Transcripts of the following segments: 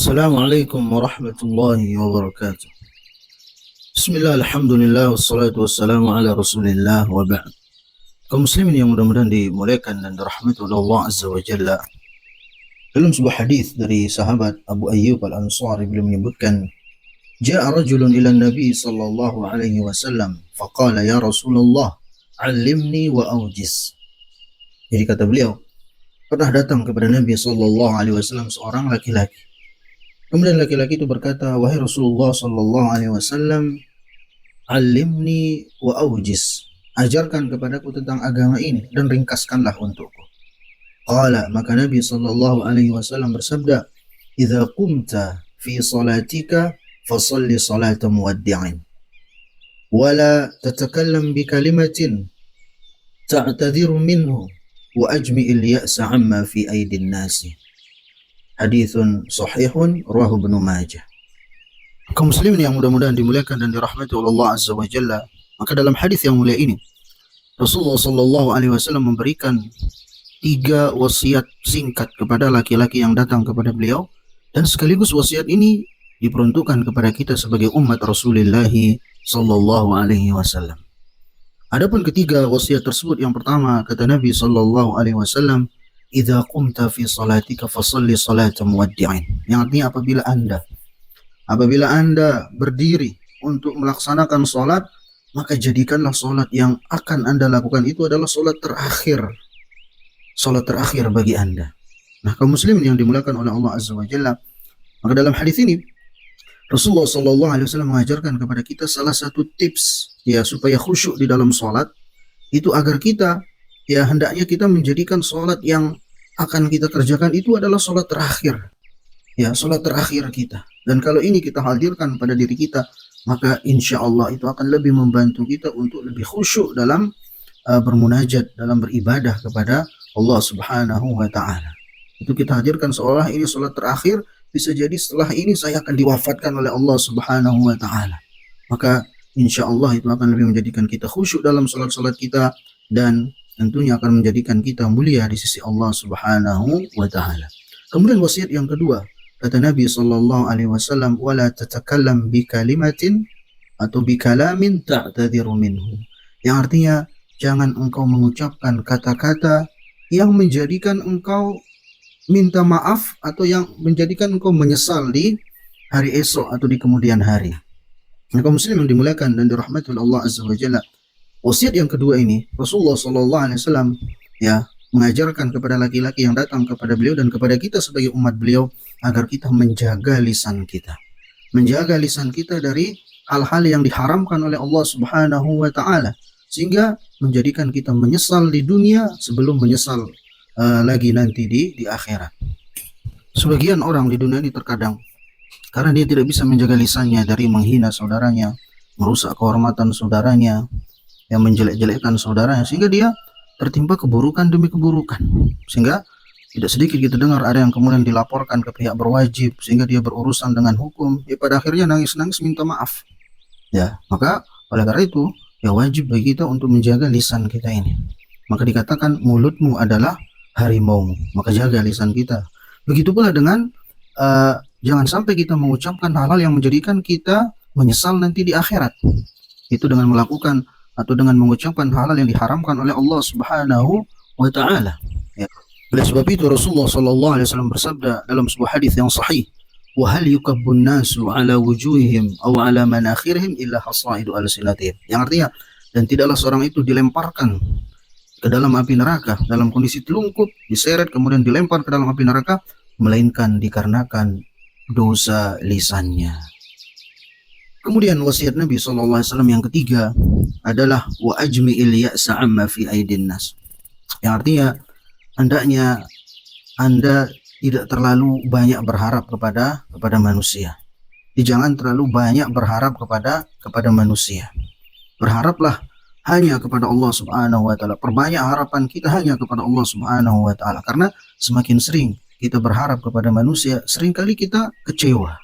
Assalamualaikum warahmatullahi wabarakatuh. Bismillah, alhamdulillah, wassalatu wassalamu ala rasulillah wa ba'd. Kaum muslimin yang mudah-mudahan dimuliakan dan dirahmati oleh Allah Azza wa Jalla. Dalam sebuah hadis dari sahabat Abu Ayyub Al-Ansari beliau menyebutkan, Ja'a rajulun ila Nabi sallallahu alaihi wasallam faqala ya Rasulullah, 'allimni wa awjiz. Jadi kata beliau, pernah datang kepada Nabi sallallahu alaihi wasallam seorang laki-laki. Kemudian laki-laki itu berkata, wahai Rasulullah sallallahu alaihi wasallam, alimni wa awjiz. Ajarkan kepadaku tentang agama ini dan ringkaskanlah untukku. Qala, maka Nabi sallallahu alaihi wasallam bersabda, idza qumta fi salatika fasalli salata muwaddi'in. Wala tatakallam bi kalimatin ta'tadhiru minhu wa ajmi'il ya'sa amma fi aidin nasi. Hadithun sahihun rawahu Ibnu Majah. Kaum muslimin yang mudah-mudahan dimuliakan dan dirahmati oleh Allah Azza wa Jalla, maka dalam hadis yang mulia ini Rasulullah sallallahu alaihi wasallam memberikan 3 wasiat singkat kepada laki-laki yang datang kepada beliau, dan sekaligus wasiat ini diperuntukkan kepada kita sebagai umat Rasulullah sallallahu alaihi wasallam. Adapun ketiga wasiat tersebut, yang pertama kata Nabi sallallahu alaihi wasallam, idza qumta fi salatika fasalli salata muwaddi'in. Yang artinya apabila anda berdiri untuk melaksanakan salat, maka jadikanlah salat yang akan anda lakukan itu adalah salat terakhir bagi anda. Nah, kaum muslimin yang dimuliakan oleh Allah Azza wa Jalla, maka dalam hadis ini Rasulullah sallallahu alaihi wasallam mengajarkan kepada kita salah satu tips ya supaya khusyuk di dalam salat itu, agar kita hendaknya kita menjadikan sholat yang akan kita kerjakan itu adalah sholat terakhir. Ya, sholat terakhir kita. Dan kalau ini kita hadirkan pada diri kita, maka insya Allah itu akan lebih membantu kita untuk lebih khusyuk dalam bermunajat, dalam beribadah kepada Allah Subhanahu wa Ta'ala. Itu kita hadirkan seolah ini sholat terakhir, bisa jadi setelah ini saya akan diwafatkan oleh Allah Subhanahu wa Ta'ala. Maka insya Allah itu akan lebih menjadikan kita khusyuk dalam sholat-sholat kita, dan tentunya akan menjadikan kita mulia di sisi Allah Subhanahu wa Ta'ala. Kemudian wasiat yang kedua, kata Nabi sallallahu alaihi wasallam, wala tatakallam bi kalimatin atau bi kalamin ta'tadhiru minhu. Yang artinya, jangan engkau mengucapkan kata-kata yang menjadikan engkau minta maaf atau yang menjadikan engkau menyesal di hari esok atau di kemudian hari. Nah, kaum muslim yang dimuliakan dan dirahmati oleh Allah Azza wa Jalla, wasiat yang kedua ini Rasulullah sallallahu alaihi wasallam mengajarkan kepada laki-laki yang datang kepada beliau dan kepada kita sebagai umat beliau, agar kita menjaga lisan kita. Menjaga lisan kita dari hal-hal yang diharamkan oleh Allah Subhanahu wa Ta'ala, sehingga menjadikan kita menyesal di dunia sebelum menyesal lagi nanti di akhirat. Sebagian orang di dunia ini terkadang karena dia tidak bisa menjaga lisannya dari menghina saudaranya, merusak kehormatan saudaranya, yang menjelek-jelekkan saudaranya, sehingga dia tertimpa keburukan demi keburukan, sehingga tidak sedikit kita dengar ada yang kemudian dilaporkan ke pihak berwajib, sehingga dia berurusan dengan hukum, pada akhirnya nangis-nangis minta maaf. Ya, maka oleh karena itu wajib bagi kita untuk menjaga lisan kita ini. Maka dikatakan mulutmu adalah harimaumu, maka jaga lisan kita. Begitu pula dengan jangan sampai kita mengucapkan hal-hal yang menjadikan kita menyesal nanti di akhirat. Itu dengan melakukan atau dengan mengucapkan hal-hal yang diharamkan oleh Allah Subhanahu wa Ta'ala. Ya. Oleh sebab itu Rasulullah sallallahu alaihi wasallam bersabda dalam sebuah hadis yang sahih, wa hal yukabbun nasu ala wujuhihim aw ala manakhirihim illa hasaidu alsinatihim. Yang artinya, dan tidaklah seorang itu dilemparkan ke dalam api neraka dalam kondisi telungkup, diseret kemudian dilempar ke dalam api neraka, melainkan dikarenakan dosa lisannya. Kemudian wasiat Nabi sallallahu alaihi wasallam yang ketiga adalah wa ajmi'il ya'sa amma fi aidin nas. Yang artinya, hendaknya Anda tidak terlalu banyak berharap kepada manusia. Jangan terlalu banyak berharap kepada manusia. Berharaplah hanya kepada Allah Subhanahu wa Ta'ala. Perbanyak harapan kita hanya kepada Allah Subhanahu wa Ta'ala, karena semakin sering kita berharap kepada manusia, seringkali kita kecewa.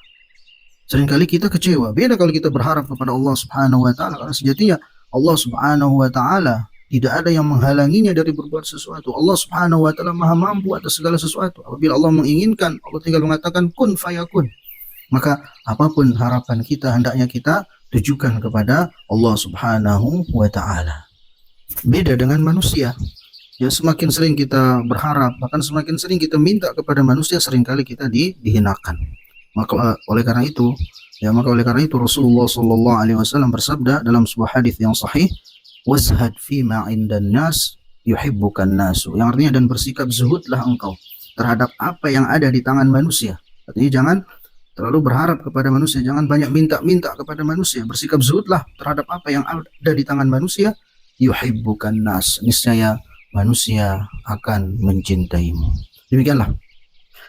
Beda kalau kita berharap kepada Allah Subhanahu wa Ta'ala, karena sejatinya Allah Subhanahu wa Ta'ala Tidak ada yang menghalanginya dari berbuat sesuatu. Allah Subhanahu wa taala Maha mampu atas segala sesuatu. Apabila Allah menginginkan, Allah tinggal mengatakan kun fayakun. Maka apapun harapan kita, hendaknya kita tujukan kepada Allah Subhanahu wa taala. Beda dengan manusia. Ya, semakin sering kita berharap, bahkan semakin sering kita minta kepada manusia, seringkali kita dihinakan. Maka oleh karena itu, Rasulullah Shallallahu Alaihi Wasallam bersabda dalam sebuah hadis yang sahih, wazhad fima indan nas yuhibbukan nasu, yang artinya dan bersikap zuhudlah engkau terhadap apa yang ada di tangan manusia. Artinya jangan terlalu berharap kepada manusia, jangan banyak minta-minta kepada manusia, bersikap zuhudlah terhadap apa yang ada di tangan manusia. Yuhibbukan nas, niscaya manusia akan mencintaimu. Demikianlah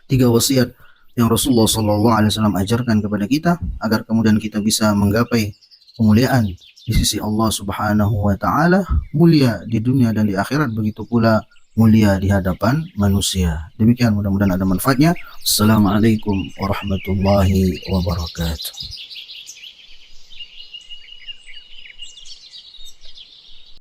3 wasiat yang Rasulullah SAW ajarkan kepada kita agar kemudian kita bisa menggapai kemuliaan di sisi Allah Subhanahu wa taala, mulia di dunia dan di akhirat, begitu pula mulia di hadapan manusia. Demikian, mudah-mudahan ada manfaatnya. Assalamualaikum warahmatullahi wabarakatuh.